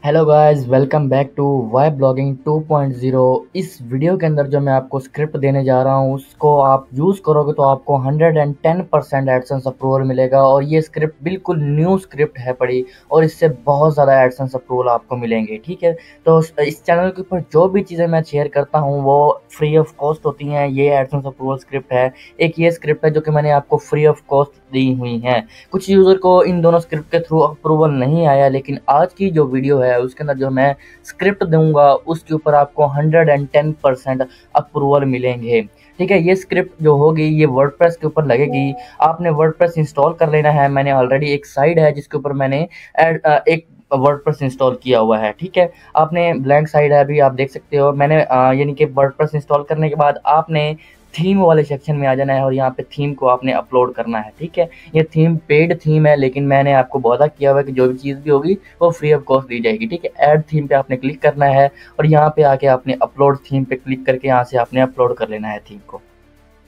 Hello guys, welcome back to Y blogging 2.0। इस video के अंदर जो मैं आपको स्क्रिप्ट देने जा रहा हूँ उसको आप यूज़ करोगे तो आपको 110% एडसेंस अप्रूवल मिलेगा। और ये स्क्रिप्ट बिल्कुल न्यू स्क्रिप्ट है पड़ी, और इससे बहुत ज़्यादा एडसेंस अप्रूवल आपको मिलेंगे। ठीक है, तो इस चैनल के ऊपर जो भी चीज़ें मैं शेयर करता हूँ वो फ्री ऑफ कॉस्ट होती हैं। ये एडसेंस अप्रूवल स्क्रिप्ट है, एक ये स्क्रिप्ट है जो कि मैंने आपको फ्री ऑफ कॉस्ट दी हुई हैं। कुछ यूज़र को इन दोनों स्क्रिप्ट के थ्रू अप्रूवल नहीं आया, लेकिन आज की जो वीडियो है उसके अंदर जो मैं स्क्रिप्ट दूंगा उसके ऊपर आपको 110% अप्रूवल मिलेंगे। ठीक है, ये स्क्रिप्ट जो होगी ये वर्डप्रेस के ऊपर लगेगी। आपने वर्डप्रेस इंस्टॉल कर लेना है। मैंने ऑलरेडी एक साइट है जिसके ऊपर मैंने एक वर्डप्रेस इंस्टॉल किया हुआ है। ठीक है, आपने ब्लैंक साइट है अभी आप देख सकते हो। मैंने यानी कि वर्डप्रेस इंस्टॉल करने के बाद आपने थीम वाले सेक्शन में आ जाना है और यहाँ पे थीम को आपने अपलोड करना है। ठीक है, ये थीम पेड थीम है, लेकिन मैंने आपको वादा किया हुआ है कि जो भी चीज़ भी होगी वो फ्री ऑफ कॉस्ट दी जाएगी। ठीक है, ऐड थीम पे आपने क्लिक करना है और यहाँ पे आके आपने अपलोड थीम पे क्लिक करके यहाँ से आपने अपलोड कर लेना है थीम को।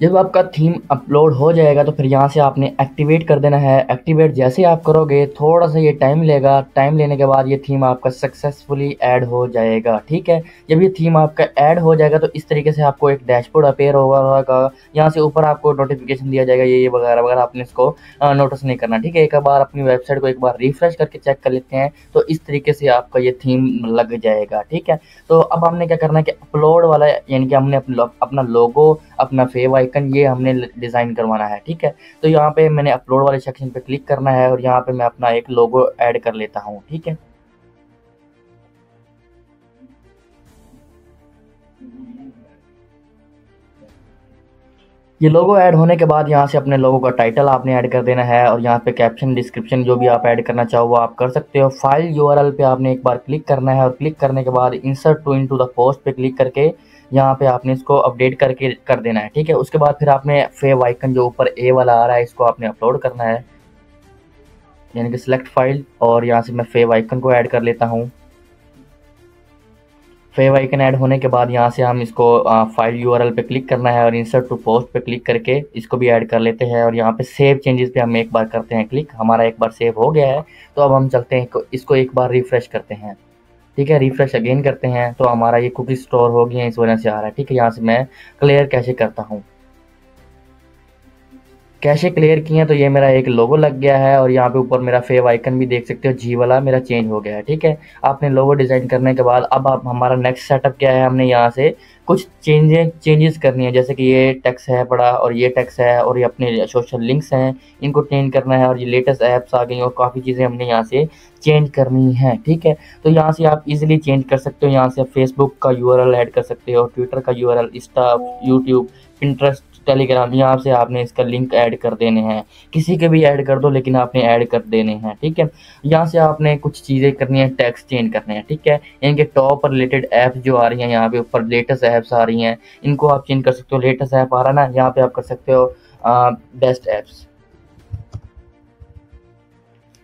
जब आपका थीम अपलोड हो जाएगा तो फिर यहाँ से आपने एक्टिवेट कर देना है। एक्टिवेट जैसे आप करोगे थोड़ा सा ये टाइम लेगा। टाइम लेने के बाद ये थीम आपका सक्सेसफुली ऐड हो जाएगा। ठीक है, जब ये थीम आपका ऐड हो जाएगा तो इस तरीके से आपको एक डैशबोर्ड अपेयर होगा। यहाँ से ऊपर आपको नोटिफिकेशन दिया जाएगा ये वगैरह वगैरह। आपने इसको नोटिस नहीं करना। ठीक है, एक बार अपनी वेबसाइट को एक बार रिफ्रेश करके चेक कर लेते हैं तो इस तरीके से आपका ये थीम लग जाएगा। ठीक है, तो अब हमने क्या करना है कि अपलोड वाला यानी कि हमने अपना लोगो, अपना फेव आइकन ये हमने डिज़ाइन करवाना है। ठीक है, तो यहाँ पे मैंने अपलोड वाले सेक्शन पे क्लिक करना है और यहाँ पे मैं अपना एक लोगो ऐड कर लेता हूँ। ठीक है, ये लोगो ऐड होने के बाद यहाँ से अपने लोगो का टाइटल आपने ऐड कर देना है और यहाँ पे कैप्शन डिस्क्रिप्शन जो भी आप ऐड करना चाहो वो आप कर सकते हो। फाइल यूआरएल पे आपने एक बार क्लिक करना है और क्लिक करने के बाद insert to into the post पे क्लिक करके यहाँ पे आपने इसको अपडेट करके कर देना है। ठीक है, उसके बाद फिर आपने फेव आइकन जो ऊपर ए वाला आ रहा है इसको आपने अपलोड करना है, यानी कि सिलेक्ट फाइल, और यहाँ से मैं फेव आइकन को ऐड कर लेता हूँ। फेव आइकन ऐड होने के बाद यहाँ से हम इसको फाइल यूआरएल पे क्लिक करना है और इंसर्ट टू पोस्ट पे क्लिक करके इसको भी ऐड कर लेते हैं और यहाँ पे सेव चेंजेस पे हम एक बार करते हैं क्लिक। हमारा एक बार सेव हो गया है तो अब हम चलते हैं इसको एक बार रिफ्रेश करते हैं। ठीक है, रिफ्रेश अगेन करते हैं तो हमारा ये कुकी स्टोर हो गया है, इस वजह से आ रहा है। ठीक है, यहाँ से मैं क्लियर कैशे करता हूँ। कैशे क्लियर किए हैं तो ये मेरा एक लोगो लग गया है और यहाँ पे ऊपर मेरा फेव आइकन भी देख सकते हो, जी वाला मेरा चेंज हो गया है। ठीक है, आपने लोगो डिज़ाइन करने के बाद अब आप हमारा नेक्स्ट सेटअप क्या है, हमने यहाँ से कुछ चेंजेस करनी है। जैसे कि ये टेक्स्ट है बड़ा और ये टेक्स्ट है और ये अपने सोशल लिंक्स हैं, इनको चेंज करना है। और ये लेटेस्ट ऐप्स आ गई और काफ़ी चीज़ें हमने यहाँ से चेंज करनी है। ठीक है, तो यहाँ से आप इजीली चेंज कर सकते हो। यहाँ से आप फेसबुक का यूआरएल ऐड कर सकते हो, ट्विटर का URL, Insta, YouTube, Pinterest, Telegram, यहाँ से आपने इसका लिंक ऐड कर देने हैं। किसी के भी ऐड कर दो लेकिन आपने ऐड कर देने हैं। ठीक है, यहाँ से आपने कुछ चीज़ें करनी है, टैक्स चेंज करने हैं। ठीक है, इनके टॉप पर रिलेटेड ऐप्स जो आ रही हैं यहाँ पे ऊपर लेटेस्ट ऐप्स आ रही हैं, इनको आप चेंज कर सकते हो। लेटेस्ट ऐप आ रहा है ना, यहाँ पे आप कर सकते हो बेस्ट ऐप्स।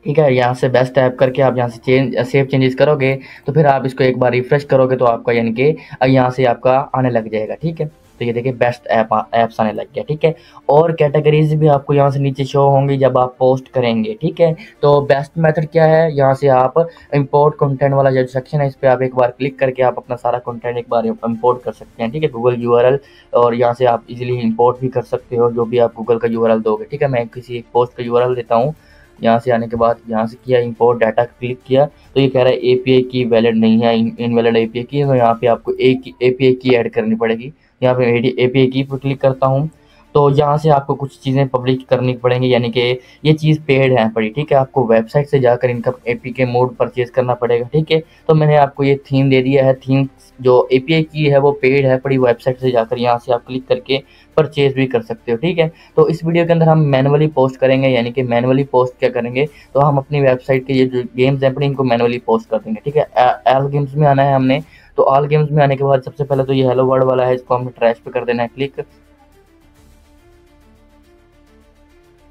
ठीक है, यहाँ से बेस्ट ऐप करके आप यहाँ से सेव चेंजेस करोगे तो फिर आप इसको एक बार रिफ्रेश करोगे तो आपका यानी कि यहाँ से आपका आने लग जाएगा। ठीक है, तो ये देखिए बेस्ट ऐप्स आने लग गया। ठीक है, और कैटेगरीज भी आपको यहाँ से नीचे शो होंगी जब आप पोस्ट करेंगे। ठीक है, तो बेस्ट मेथड क्या है, यहाँ से आप इंपोर्ट कंटेंट वाला जो सेक्शन है इस पर आप एक बार क्लिक करके आप अपना सारा कंटेंट एक बार इंपोर्ट कर सकते हैं। ठीक है, गूगल यूआरएल, और यहाँ से आप इजीली इंपोर्ट भी कर सकते हो जो भी आप गूगल का यूआरएल दोगे। ठीक है, मैं किसी एक पोस्ट का यूआरएल देता हूँ। यहाँ से आने के बाद यहाँ से किया इंपोर्ट डाटा, क्लिक किया तो ये कह रहा है एपीआई की वैलिड नहीं है, इनवैलिड एपीआई की है। तो यहाँ पे आपको एक एपीआई की ऐड करनी पड़ेगी। यहाँ पे एपीआई की पर क्लिक करता हूँ तो यहाँ से आपको कुछ चीज़ें पब्लिश करनी पड़ेंगी, यानी कि ये चीज़ पेड है पड़ी। ठीक है, आपको वेबसाइट से जाकर इनका एपीके मोड परचेज करना पड़ेगा। ठीक है, तो मैंने आपको ये थीम दे दिया है। थीम जो एपीआई की है वो पेड है पड़ी, वेबसाइट से जाकर यहाँ से आप क्लिक करके परचेज भी कर सकते हो। ठीक है, तो इस वीडियो के अंदर हम मैनुअली पोस्ट करेंगे, यानी कि मैनुअली पोस्ट क्या करेंगे तो हम अपनी वेबसाइट के ये जो गेम्स हैं पड़ी इनको मैनुअली पोस्ट कर देंगे। ठीक है, ऑल गेम्स में आना है हमने, तो ऑल गेम्स में आने के बाद सबसे पहले तो ये हेलो वर्ल्ड वाला है, इसको हमने ट्रैश पे कर देना है क्लिक।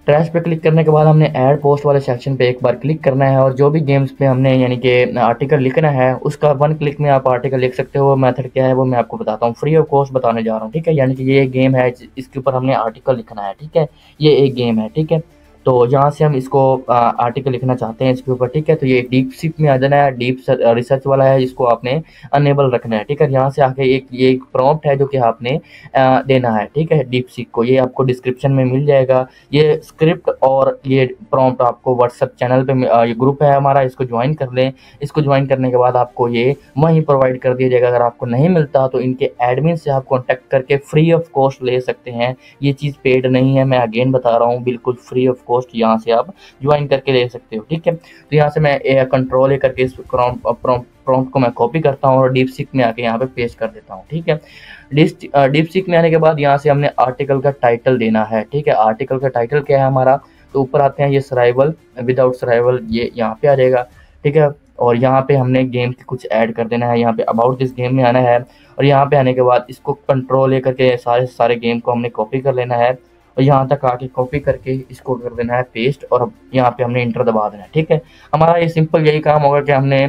ट्रैश पे क्लिक करने के बाद हमने ऐड पोस्ट वाले सेक्शन पे एक बार क्लिक करना है और जो भी गेम्स पे हमने यानी कि आर्टिकल लिखना है उसका 1 क्लिक में आप आर्टिकल लिख सकते हो। वो मेथड क्या है वो मैं आपको बताता हूँ, फ्री ऑफ कॉस्ट बताने जा रहा हूँ। ठीक है, यानी कि ये एक गेम है, इसके ऊपर हमने आर्टिकल लिखना है। ठीक है, ये एक गेम है। ठीक है, तो यहाँ से हम इसको आर्टिकल लिखना चाहते हैं इसके ऊपर, ठीक है। तो ये डीप सीक में आ जाना है, डीप रिसर्च वाला है, इसको आपने अनेबल रखना है, ठीक है। यहाँ से आके ये एक प्रॉम्प्ट है जो कि आपने देना है, ठीक है, डीप सीक को। ये आपको डिस्क्रिप्शन में मिल जाएगा ये स्क्रिप्ट और ये प्रॉम्प्ट आपको व्हाट्सएप चैनल पे ये ग्रुप है हमारा, इसको ज्वाइन कर लें। इसको ज्वाइन करने के बाद आपको ये वहीं प्रोवाइड कर दिया जाएगा। अगर आपको नहीं मिलता तो इनके एडमिन से आप कॉन्टैक्ट करके फ्री ऑफ कॉस्ट ले सकते हैं। ये चीज़ पेड नहीं है, मैं अगेन बता रहा हूँ, बिल्कुल फ्री ऑफ कॉस्ट यहाँ से आप ज्वाइन करके ले सकते हो, ठीक है। तो यहाँ से मैं कंट्रोल करके इस प्रॉम्प्ट को मैं कॉपी करता हूँ और डीप सीक में आके यहाँ पे पेस्ट कर देता हूँ, ठीक है। डीप सीक में आने के बाद यहाँ से हमने आर्टिकल का टाइटल देना है, ठीक है। आर्टिकल का टाइटल क्या है हमारा, तो ऊपर आते हैं ये सर्वाइवल विदाउट सर्वाइवल, ये यहाँ पे आ जाएगा, ठीक है। और यहाँ पे हमने गेम की कुछ ऐड कर देना है, यहाँ पे अबाउट दिस गेम में आना है और यहाँ पे आने के बाद इसको कंट्रोल लेकर के सारे गेम को हमने कॉपी कर लेना है और यहाँ तक आके कॉपी करके इसको कर देना है पेस्ट और यहाँ पे हमने इंटर दबा देना है, ठीक है। हमारा ये सिंपल यही काम होगा कि हमने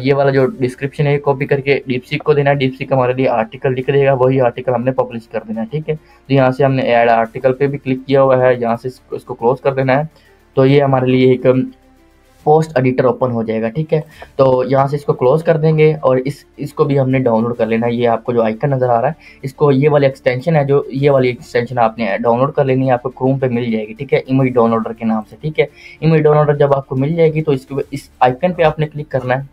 ये वाला जो डिस्क्रिप्शन है कॉपी करके डीपसीक को देना है, डीपसीक हमारे लिए आर्टिकल लिख देगा, वही आर्टिकल हमने पब्लिश कर देना है, ठीक है। तो यहाँ से हमने ऐड आर्टिकल पे भी क्लिक किया हुआ है, यहाँ से इसको क्लोज कर देना है। तो ये हमारे लिए एक पोस्ट एडिटर ओपन हो जाएगा, ठीक है। तो यहाँ से इसको क्लोज कर देंगे और इसको भी हमने डाउनलोड कर लेना है। ये आपको जो आइकन नज़र आ रहा है, इसको ये वाली एक्सटेंशन है, जो ये वाली एक्सटेंशन आपने डाउनलोड कर लेनी है, आपको क्रोम पे मिल जाएगी, ठीक है, इमेज डाउनलोडर के नाम से, ठीक है। इमेज डाउनलोडर जब आपको मिल जाएगी तो इस आइकन पे आपने क्लिक करना है।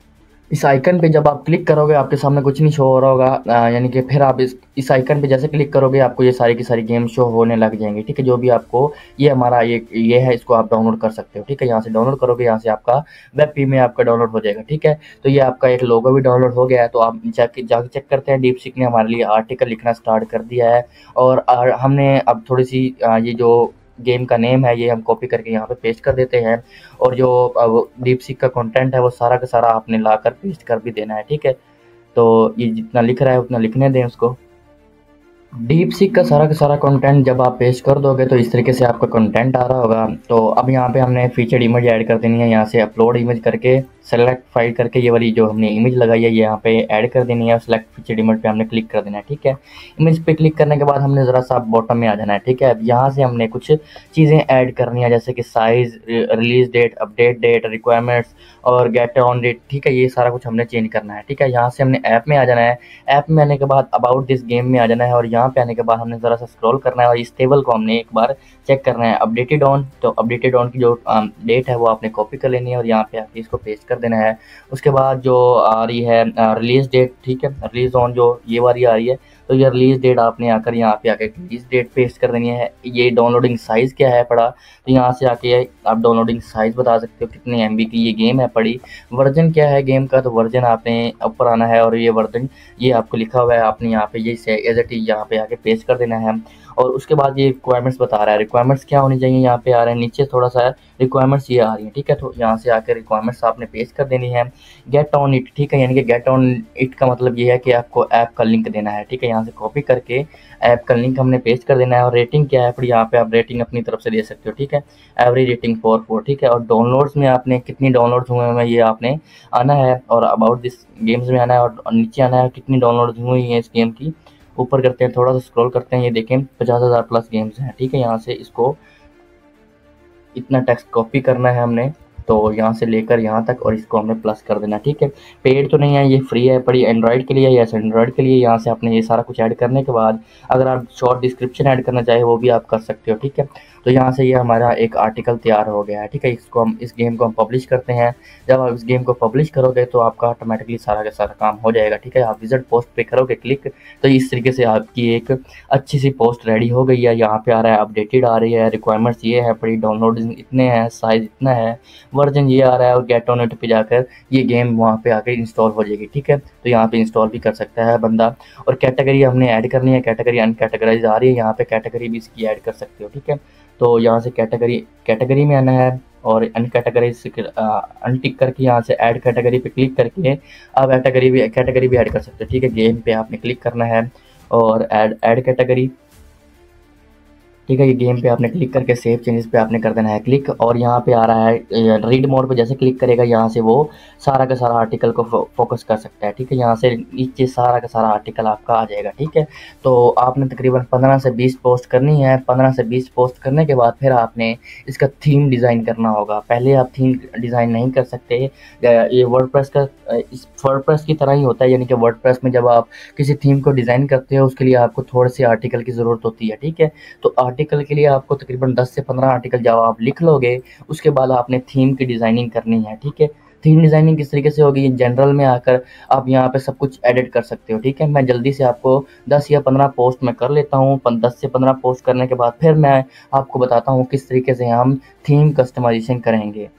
इस आइकन पे जब आप क्लिक करोगे आपके सामने कुछ नहीं शो हो रहा होगा, यानी कि फिर आप इस आइकन पे जैसे क्लिक करोगे आपको ये सारी की सारी गेम शो होने लग जाएंगी, ठीक है। जो भी आपको ये हमारा ये है, इसको आप डाउनलोड कर सकते हो, ठीक है। यहाँ से डाउनलोड करोगे, यहाँ से आपका वेब पी में आपका डाउनलोड हो जाएगा, ठीक है। तो ये आपका एक लोगो भी डाउनलोड हो गया है। तो आप जाके चेक करते हैं, डीपसीक ने हमारे लिए आर्टिकल लिखना स्टार्ट कर दिया है और हमने अब थोड़ी सी ये जो गेम का नेम है ये हम कॉपी करके यहाँ पे पेस्ट कर देते हैं और जो डीपसीक का कंटेंट है वो सारा का सारा आपने लाकर पेस्ट कर भी देना है, ठीक है। तो ये जितना लिख रहा है उतना लिखने दें उसको। डीपसीक का सारा कंटेंट जब आप पेस्ट कर दोगे तो इस तरीके से आपका कंटेंट आ रहा होगा। तो अब यहाँ पे हमने फीचर्ड इमेज ऐड कर देनी है, यहाँ से अपलोड इमेज करके सेलेक्ट फाइल करके ये वाली जो हमने इमेज लगाई है ये यहाँ पे ऐड कर देनी है और सेलेक्ट फीचर्ड इमेज पे हमने क्लिक कर देना है, ठीक है। इमेज पे क्लिक करने के बाद हमने ज़रा सा बॉटम में आ जाना है, ठीक है। अब यहाँ से हमने कुछ चीज़ें ऐड करनी है, जैसे कि size, release date, update date, requirements और गेट ऑन डेट, ठीक है। ये सारा कुछ हमने चेंज करना है, ठीक है। यहाँ से हमने ऐप में आ जाना है, ऐप में आने के बाद अबाउट दिस गेम में आ जाना है और यहाँ पे आने के बाद हमने ज़रा सा स्क्रॉल करना है और इस टेबल को हमने एक बार चेक करना है, अपडेटेड ऑन। तो अपडेटेड ऑन की जो डेट है वो आपने कॉपी कर लेनी है और यहाँ पे आके इसको पेस्ट कर देना है। उसके बाद जो आ रही है रिलीज डेट, ठीक है, रिलीज ऑन जो ये वाली आ रही है, तो ये रिलीज डेट आपने आकर यहाँ पे आके रिलीज डेट पेस्ट कर देनी है। ये डाउनलोडिंग साइज़ क्या है पड़ा, तो यहाँ से आके आप डाउनलोडिंग साइज़ बता सकते हो कितने MB की ये गेम है पड़ी। वर्जन क्या है गेम का, तो वर्जन आपने ऊपर आना है और ये वर्जन ये आपको लिखा हुआ है, आपने यहाँ पे ये एज इट इज़ यहाँ पे आके पेस्ट कर देना है। और उसके बाद ये रिक्वायरमेंट्स बता रहा है, रिक्वायरमेंट्स क्या होनी चाहिए यहाँ पे आ रहे हैं, नीचे थोड़ा सा रिक्वायरमेंट्स ये आ रही है, ठीक है। तो यहाँ से आकर रिक्वायरमेंट्स आपने पेस्ट कर देनी है। गेट ऑन इट, ठीक है, यानी कि गेट ऑन इट का मतलब ये है कि आपको ऐप का लिंक देना है, ठीक है। यहाँ से कॉपी करके ऐप का लिंक हमने पेस्ट कर देना है और रेटिंग क्या है, फिर यहाँ पे आप रेटिंग अपनी तरफ से दे सकते हो, ठीक है। एवरेज रेटिंग 4, ठीक है। और डाउनलोड्स में आपने कितनी डाउनलोड्स हुए हैं ये आपने आना है और अबाउट दिस गेम्स में आना है और नीचे आना है कितनी डाउनलोड्स हुई हैं इस गेम की। ऊपर करते हैं, थोड़ा सा स्क्रॉल करते हैं, ये देखें 50,000 प्लस गेम्स हैं, ठीक है। यहाँ से इसको इतना टेक्स्ट कॉपी करना है हमने, तो यहाँ से लेकर यहाँ तक और इसको हमने प्लस कर देना, ठीक है। पेड तो नहीं है, ये फ्री है, पड़ी एंड्रॉयड के लिए, यस एंड्रॉयड के लिए। यहाँ से आपने ये सारा कुछ ऐड करने के बाद अगर आप शॉर्ट डिस्क्रिप्शन ऐड करना चाहे वो भी आप कर सकते हो, ठीक है। तो यहाँ से ये हमारा एक आर्टिकल तैयार हो गया है, ठीक है। इस गेम को हम पब्लिश करते हैं। जब आप इस गेम को पब्लिश करोगे तो आपका ऑटोमेटिकली सारा का सारा काम हो जाएगा, ठीक है। आप विजिट पोस्ट पे करोगे क्लिक, तो इस तरीके से आपकी एक अच्छी सी पोस्ट रेडी हो गई है। यहाँ पे आ रहा है अपडेटेड आ रही है, रिक्वायरमेंट्स ये है पड़ी, डाउनलोड इतने हैं, साइज़ इतना है, वर्जन ये आ रहा है और गेट ऑन इट पे जाकर ये गेम वहाँ पे आकर इंस्टॉल हो जाएगी, ठीक है। तो यहाँ पे इंस्टॉल भी कर सकता है बंदा। और कैटेगरी हमने ऐड करनी है, कैटेगरी अनकैटेगराइज आ रही है, यहाँ पे कैटेगरी भी इसकी ऐड कर सकते हो, ठीक है। तो यहाँ से कैटेगरी में आना है और अनकैटेगराइज अनटिक करके यहाँ से ऐड कैटेगरी पे क्लिक करके अब कैटेगरी भी ऐड कर सकते हो, ठीक है। गेम पे आपने क्लिक करना है और ऐड कैटेगरी, ठीक है, ये गेम पे आपने क्लिक करके सेव चेंजेस पे आपने कर देना है क्लिक, और यहाँ पे आ रहा है रीड मोड पे जैसे क्लिक करेगा यहाँ से वो सारा का सारा आर्टिकल को फोकस कर सकता है। ठीक है, यहाँ से नीचे सारा का सारा आर्टिकल आपका आ जाएगा। ठीक है, तो आपने तकरीबन 15 से 20 पोस्ट करनी है। 15 से 20 पोस्ट करने के बाद फिर आपने इसका थीम डिज़ाइन करना होगा। पहले आप थीम डिज़ाइन नहीं कर सकते। ये वर्डप्रेस का इस वर्डप्रेस की तरह ही होता है, यानी कि वर्डप्रेस में जब आप किसी थीम को डिज़ाइन करते हो उसके लिए आपको थोड़े से आर्टिकल की ज़रूरत होती है। ठीक है, तो आर्टिकल के लिए आपको तकरीबन 10 से 15 आर्टिकल जब आप लिख लोगे उसके बाद आपने थीम की डिज़ाइनिंग करनी है। ठीक है, थीम डिज़ाइनिंग किस तरीके से होगी, जनरल में आकर आप यहाँ पे सब कुछ एडिट कर सकते हो। ठीक है, मैं जल्दी से आपको 10 या 15 पोस्ट में कर लेता हूँ। 10 से 15 पोस्ट करने के बाद फिर मैं आपको बताता हूँ किस तरीके से हम थीम कस्टमाइजेशन करेंगे।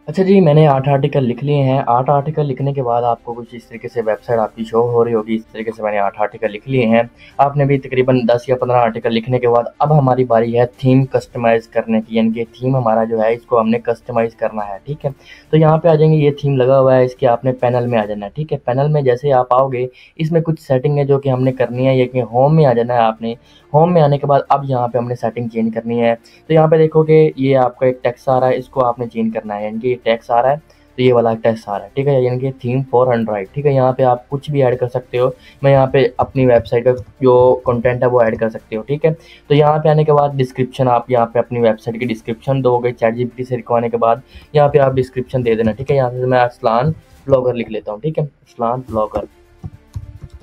अच्छा जी, मैंने 8 आर्टिकल लिख लिए हैं। 8 आर्टिकल लिखने के बाद आपको कुछ इस तरीके से वेबसाइट आपकी शो हो रही होगी। इस तरीके से मैंने 8 आर्टिकल लिख लिए हैं। आपने भी तकरीबन 10 या 15 आर्टिकल लिखने के बाद अब हमारी बारी है थीम कस्टमाइज़ करने की, यानी कि थीम हमारा जो है इसको हमने कस्टमाइज़ करना है। ठीक है, तो यहाँ पे आ जाएंगे, ये थीम लगा हुआ है, इसके आपने पैनल में आ जाना है। ठीक है, पैनल में जैसे आप आओगे इसमें कुछ सेटिंग है जो कि हमने करनी है, ये कि होम में आ जाना है आपने। होम में आने के बाद अब यहाँ पे हमने सेटिंग चेंज करनी है। तो यहाँ पे देखोगे ये आपका एक टेक्स्ट आ रहा है, इसको आपने चेंज करना है, यानी कि ये टेक्स्ट आ रहा है तो ये वाला टेक्स्ट आ रहा है। ठीक है, यानी कि थीम फॉर एंड्रॉइड। ठीक है, यहाँ पे आप कुछ भी ऐड कर सकते हो। मैं यहाँ पे अपनी वेबसाइट का जो कंटेंट है वो ऐड कर सकते हो। ठीक है, तो यहाँ पे आने के बाद डिस्क्रिप्शन आप यहाँ पे अपनी वेबसाइट की डिस्क्रिप्शन दोगे। ChatGPT से लिखवाने के बाद यहाँ पे आप डिस्क्रिप्शन दे देना। ठीक है, यहाँ से मैं अरसलान ब्लॉगर लिख लेता हूँ। ठीक है, अरसलान ब्लॉगर।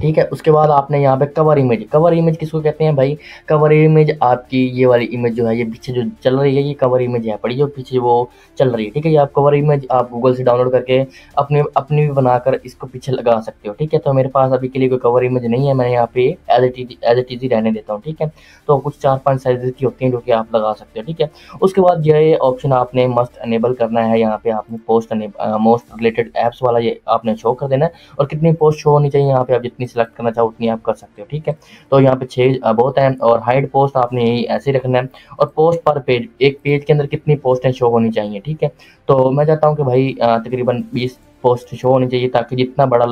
ठीक है, उसके बाद आपने यहाँ पे कवर इमेज। कवर इमेज किसको कहते हैं भाई, कवर इमेज आपकी ये वाली इमेज जो है, ये पीछे जो चल रही है ये कवर इमेज है, पड़ी जो पीछे वो चल रही है। ठीक है, ये आप कवर इमेज आप गूगल से डाउनलोड करके अपने अपनी भी बनाकर इसको पीछे लगा सकते हो। ठीक है, तो मेरे पास अभी के लिए कोई कवर इमेज नहीं है, मैं यहाँ पे एज इट इज रहने देता हूँ। ठीक है, तो कुछ 4-5 साइजेस की होती हैं जो कि आप लगा सकते हो। ठीक है, उसके बाद ये ऑप्शन आपने मस्ट अनेबल करना है। यहाँ पे आपने पोस्ट मोस्ट रिलेटेड ऐप्स वाला ये आपने शो कर देना है, और कितनी पोस्ट शो होनी चाहिए यहाँ पे आप जितनी सेलेक्ट करना चाहो उतनी आप कर सकते हो। ठीक है, तो यहाँ पे 6 बहुत है, और हाइड पोस्ट आपने यही ऐसे ही रखना है, और पोस्ट पर पेज, एक पेज के अंदर कितनी पोस्टें शो होनी चाहिए। ठीक है, तो मैं चाहता हूँ कि भाई तकरीबन 20 पोस्ट शो होनी चाहिए, ताकि जितना बड़ा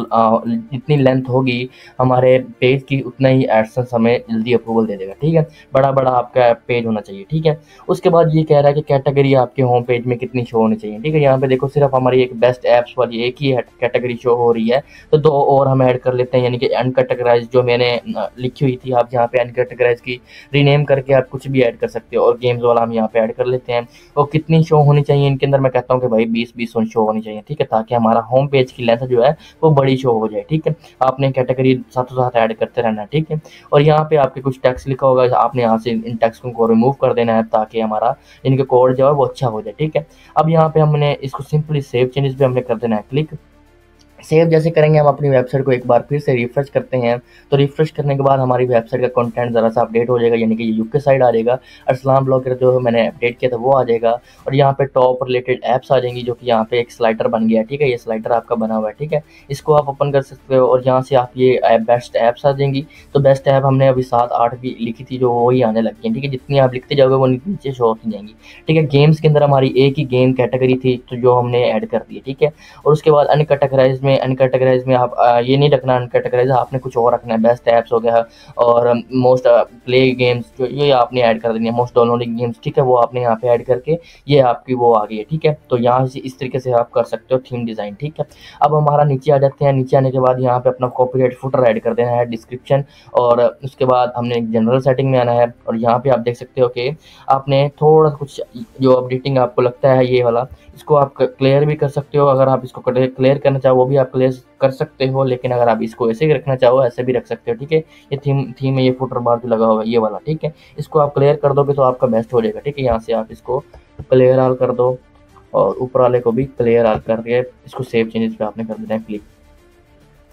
जितनी लेंथ होगी हमारे पेज की उतना ही एडसेंस हमें जल्दी अप्रूवल दे देगा। ठीक है, बड़ा बड़ा आपका पेज होना चाहिए। ठीक है, उसके बाद ये कह रहा है कि कैटेगरी आपके होम पेज में कितनी शो होनी चाहिए। ठीक है, यहाँ पे देखो सिर्फ हमारी एक बेस्ट ऐप्स वाली एक ही कैटेगरी शो हो रही है, तो 2 और हम ऐड कर लेते हैं, यानी कि अनकैटेगराइज जो मैंने लिखी हुई थी, आप यहाँ पे अनकैटेगराइज की रीनेम करके आप कुछ भी ऐड कर सकते हो, और गेम्स वाला हम यहाँ पे ऐड कर लेते हैं। और कितनी शो होनी चाहिए इनके अंदर, मैं कहता हूँ कि भाई 20-20 शो होनी चाहिए। ठीक है, ताकि हमारा होम पेज की लेंथ जो है वो बड़ी शो हो जाए। ठीक है, आपने कैटेगरी साथों साथ ऐड करते रहना है। ठीक है, और यहाँ पे आपके कुछ टेक्स्ट लिखा होगा, आपने यहाँ से इन टेक्स्ट को रिमूव कर देना है ताकि हमारा इनके कोड जो है वो अच्छा हो जाए। ठीक है, अब यहाँ पे हमने इसको सिंपली सेव चेंजेस पे हमने कर देना है क्लिक। सेव जैसे करेंगे हम अपनी वेबसाइट को एक बार फिर से रिफ्रेश करते हैं, तो रिफ्रेश करने के बाद हमारी वेबसाइट का कंटेंट ज़रा सा अपडेट हो जाएगा, यानी कि यूके साइड आ जाएगा। अरसलान ब्लॉगर जो मैंने अपडेट किया था वो आ जाएगा, और यहाँ पे टॉप रिलेटेड ऐप्स आ जाएंगी, जो कि यहाँ पे एक स्लाइडर बन गया है। ठीक है, ये स्लाइडर आपका बना हुआ है। ठीक है, इसको आप ओपन कर सकते हो, और यहाँ से आप ये बेस्ट ऐप्स आ जाएंगी। तो बेस्ट ऐप हमने अभी 7-8 भी लिखी थी जो वही आने लगी हैं। ठीक है, जितनी आप लिखते जाओगे वो नीचे शो होती जाएंगी। ठीक है, गेम्स के अंदर हमारी एक ही गेम कैटेगरी थी तो जो हमने ऐड कर दी है। ठीक है, और उसके बाद अनकैटेगराइज में आप ये नहीं रखना अनकैटेगराइज, आपने कुछ और रखना है। बेस्ट ऐप्स हो गया, और मोस्ट प्ले गेम्स जो ये आपने ऐड कर देनी है, मोस्ट डाउनलोडिंग गेम्स। ठीक है, वो आपने यहाँ पे ऐड करके ये आपकी वो आ गई है। ठीक है, तो यहाँ से इस तरीके से आप कर सकते हो थीम डिज़ाइन। ठीक है, अब हमारा नीचे आ जाते हैं। नीचे आने के बाद यहाँ पे अपना कॉपीराइट फुटर ऐड कर देना है, डिस्क्रिप्शन, और उसके बाद हमने जनरल सेटिंग में आना है, और यहाँ पे आप देख सकते हो कि आपने थोड़ा सा कुछ जो अपडेटिंग आपको लगता है ये वाला, इसको आप क्लियर भी कर सकते हो। अगर आप इसको क्लियर करना चाहो वो भी आप क्लियर कर सकते हो, लेकिन अगर आप इसको ऐसे ही रखना चाहो ऐसे भी रख सकते हो। ठीक है, ये थीम में ये फुटर बार जो लगा हुआ है ये वाला। ठीक है, इसको आप क्लियर कर दोगे तो आपका बेस्ट हो जाएगा। ठीक है, यहाँ से आप इसको क्लियर ऑल कर दो, और ऊपर वाले को भी क्लियर ऑल करके इसको सेव चेंजेस पे आपने कर देना है क्लिक।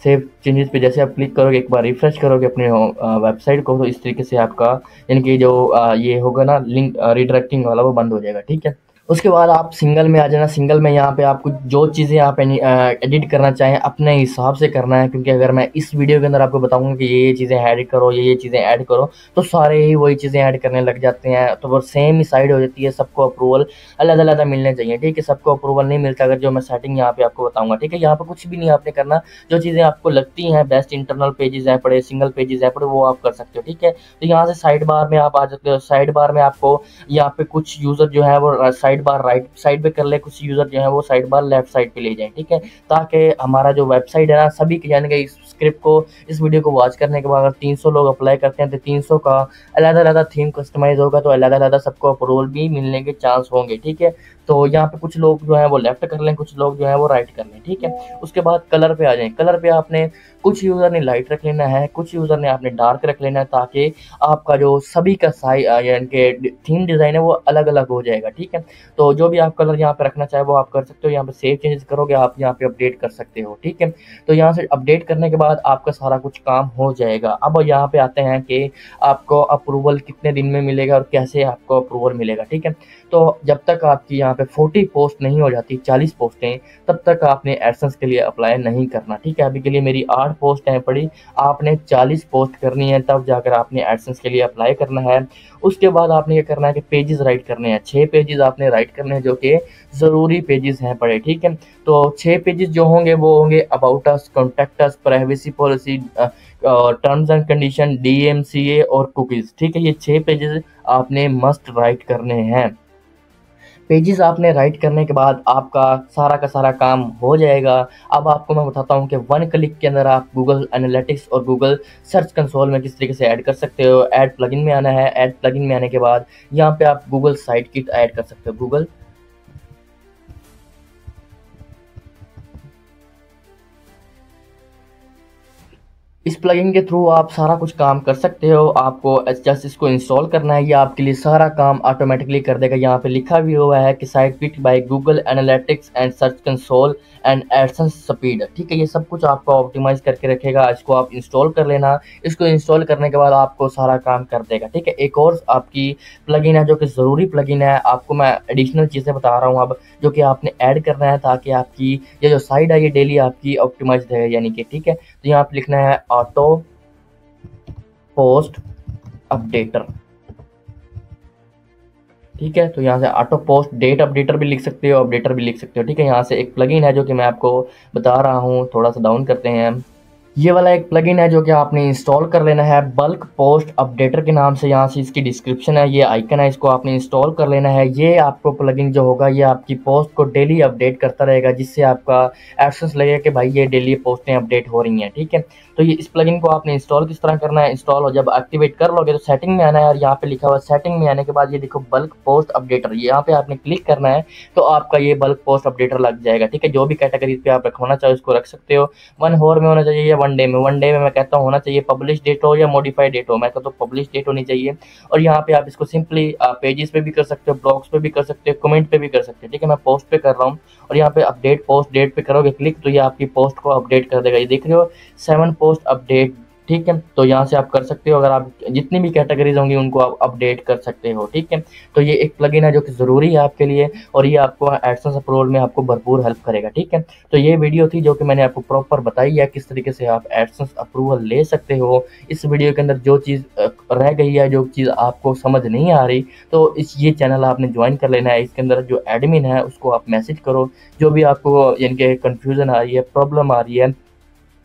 सेव चेंजेस पे जैसे आप क्लिक करोगे, एक बार रिफ्रेश करोगे अपने वेबसाइट को, तो इस तरीके से आपका यानी कि जो ये होगा ना लिंक रिडायरेक्टिंग वाला वो बंद हो जाएगा। ठीक है, उसके बाद आप सिंगल में आ जाना। सिंगल में यहाँ पे आपको जो चीज़ें आप एडिट करना चाहें अपने हिसाब से करना है, क्योंकि अगर मैं इस वीडियो के अंदर आपको बताऊंगा कि ये चीज़ें एडिट करो, ये चीज़ें ऐड करो, तो सारे ही वही चीज़ें ऐड करने लग जाते हैं, तो वो सेम ही साइड हो जाती है। सबको अप्रूवल अलग अलग मिलने चाहिए, ठीक है। सबको अप्रूवल नहीं मिलता अगर जो मैं सेटिंग यहाँ पे आपको बताऊंगा, ठीक है। यहाँ पे कुछ भी नहीं आपने करना, जो चीज़ें आपको लगती हैं बेस्ट, इंटरनल पेजेस हैं पड़े, सिंगल पेजेस हैं पड़े, वो आप कर सकते हो, ठीक है। तो यहाँ से साइड बार में आप आ सकते हो। साइड बार में आपको यहाँ पे कुछ यूज़र जो है वो साइड बार राइट साइड पे कर ले, कुछ यूज़र जो है वो साइड बार लेफ्ट साइड पे ले जाए, ठीक है। ताकि हमारा जो वेबसाइट है ना, सभी के यानी कि इस स्क्रिप्ट को, इस वीडियो को वॉच करने के बाद अगर 300 लोग अप्लाई करते हैं तो 300 का अलग अलग थीम कस्टमाइज होगा, तो अलग अलग सबको अप्रूवल भी मिलने के चांस होंगे, ठीक है। तो यहाँ पे कुछ लोग जो है वो लेफ्ट कर लें, कुछ लोग जो है वो राइट कर लें, ठीक है। उसके बाद कलर पे आ जाएं। कलर पे आपने कुछ यूज़र ने लाइट रख लेना है, कुछ यूज़र ने आपने डार्क रख लेना है, ताकि आपका जो सभी का यानी कि थीम डिज़ाइन है वो अलग अलग हो जाएगा, ठीक है। तो जो भी आप कलर यहाँ पे रखना चाहे वो आप कर सकते हो। यहाँ पे सेव चेंजेस करोगे, आप यहाँ पे अपडेट कर सकते हो, ठीक है। तो यहाँ से अपडेट करने के बाद आपका सारा कुछ काम हो जाएगा। अब यहाँ पे आते हैं कि आपको अप्रूवल कितने दिन में मिलेगा और कैसे आपको अप्रूवल मिलेगा, ठीक है। तो जब तक आपकी यहाँ पे 40 पोस्ट नहीं हो जाती, 40 पोस्टें, तब तक आपने एडसेंस के लिए अप्लाई नहीं करना, ठीक है। अभी के लिए मेरी 8 पोस्ट हैं पड़ी, आपने 40 पोस्ट करनी है, तब जाकर आपने एडसेंस के लिए अप्लाई करना है। उसके बाद आपने ये करना है कि पेजेस राइट करने हैं। 6 पेजेस आपने राइट करने हैं जो कि ज़रूरी पेजेस हैं पड़े, ठीक है। तो 6 पेजेस जो होंगे वो होंगे about us, contact us, privacy policy, terms and condition, DMCA और कुकीज़, ठीक है। ये 6 पेजेस आपने मस्ट राइट करने हैं। पेजेस आपने राइट करने के बाद आपका सारा का सारा काम हो जाएगा। अब आपको मैं बताता हूँ कि 1 क्लिक के अंदर आप गूगल एनालिटिक्स और गूगल सर्च कंसोल में किस तरीके से ऐड कर सकते हो। ऐड प्लगइन में आना है। ऐड प्लगइन में आने के बाद यहाँ पे आप गूगल साइट किट ऐड कर सकते हो। गूगल इस प्लगइन के थ्रू आप सारा कुछ काम कर सकते हो। आपको जस्ट इसको इंस्टॉल करना है, ये आपके लिए सारा काम ऑटोमेटिकली कर देगा। यहाँ पे लिखा भी हुआ है कि site picked by Google analytics and search console and AdSense speed, ठीक है। ये सब कुछ आपको ऑप्टिमाइज करके रखेगा। इसको आप इंस्टॉल कर लेना। इसको इंस्टॉल करने के बाद आपको सारा काम कर देगा, ठीक है। एक और आपकी प्लगइन है जो कि ज़रूरी प्लगइन है, आपको मैं एडिशनल चीज़ें बता रहा हूँ अब, जो कि आपने ऐड करना है ताकि आपकी ये जो साइट है ये डेली आपकी ऑप्टिमाइज रहे, यानी कि, ठीक है। तो यहाँ पे लिखना है ऑटो पोस्ट अपडेटर, ठीक है। तो यहाँ से ऑटो पोस्ट डेट अपडेटर भी लिख सकते हो, अपडेटर भी लिख सकते हो, ठीक है। यहाँ से एक प्लगइन है जो कि मैं आपको बता रहा हूँ, थोड़ा सा डाउन करते हैं। ये वाला एक प्लगइन है जो कि आपने इंस्टॉल कर लेना है, बल्क पोस्ट अपडेटर के नाम से। यहाँ से इसकी डिस्क्रिप्शन है, ये आइकन है, इसको आपने इंस्टॉल कर लेना है। ये आपको प्लगइन जो होगा ये आपकी पोस्ट को डेली अपडेट करता रहेगा, जिससे आपका एडसेंस लगेगा कि भाई ये डेली पोस्टें अपडेट हो रही हैं, ठीक है। तो ये इस प्लगइन को आपने इंस्टॉल किस तरह करना है, इंस्टॉल हो जब एक्टिवेट कर लोगे तो सेटिंग में आना है, और यहाँ पे लिखा हुआ सेटिंग में आने के बाद ये देखो बल्क पोस्ट अपडेटर, यहाँ पे आपने क्लिक करना है तो आपका ये बल्क पोस्ट अपडेटर लग जाएगा, ठीक है। जो भी कैटेगरी पे आप रखवाना चाहो उसको रख सकते हो। 1 आवर में होना चाहिए या 1 डे में। 1 डे में मैं कहता हूँ होना चाहिए पब्लिश डेट हो या मॉडिफाइड डेट हो, मैं कहता हूँ पब्लिश डेट होनी चाहिए। और यहाँ पे आप इसको सिंपली पेजेस पे भी कर सकते हो, ब्लॉग्स पे भी कर सकते हो, कमेंट पे भी कर सकते हो, ठीक है। मैं पोस्ट पे कर रहा हूँ और यहाँ पे अपडेट पोस्ट डेट पे करोगे क्लिक तो ये आपकी पोस्ट को अपडेट कर देगा। ये देख रहे हो 7 पोस्ट अपडेट, ठीक है। तो यहाँ से आप कर सकते हो, अगर आप जितनी भी कैटेगरीज होंगी उनको आप अपडेट कर सकते हो, ठीक है। तो ये एक प्लगइन है जो कि ज़रूरी है आपके लिए, और ये आपको एडसेंस अप्रूवल में आपको भरपूर हेल्प करेगा, ठीक है। तो ये वीडियो थी जो कि मैंने आपको प्रॉपर बताई है किस तरीके से आप एडसेंस अप्रूवल ले सकते हो। इस वीडियो के अंदर जो चीज़ रह गई है, जो चीज़ आपको समझ नहीं आ रही, तो ये चैनल आपने ज्वाइन कर लेना है। इसके अंदर जो एडमिन है उसको आप मैसेज करो, जो भी आपको यानी कि कन्फ्यूज़न आ रही है, प्रॉब्लम आ रही है,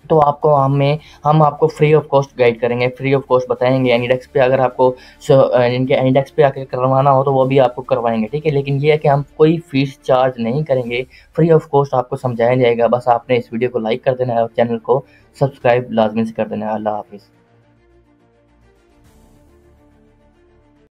तो आपको हम आपको फ्री ऑफ कॉस्ट गाइड करेंगे, फ्री ऑफ कॉस्ट बताएंगे। एनीडेक्स पे अगर आपको इनके एनीडेक्स पे आके करवाना हो तो वो भी आपको करवाएंगे, ठीक है। लेकिन ये है कि हम कोई फीस चार्ज नहीं करेंगे, फ्री ऑफ कॉस्ट आपको समझाया जाएगा। बस आपने इस वीडियो को लाइक कर देना है और चैनल को सब्सक्राइब लाजमी से कर देना है। अल्लाह हाफिज़।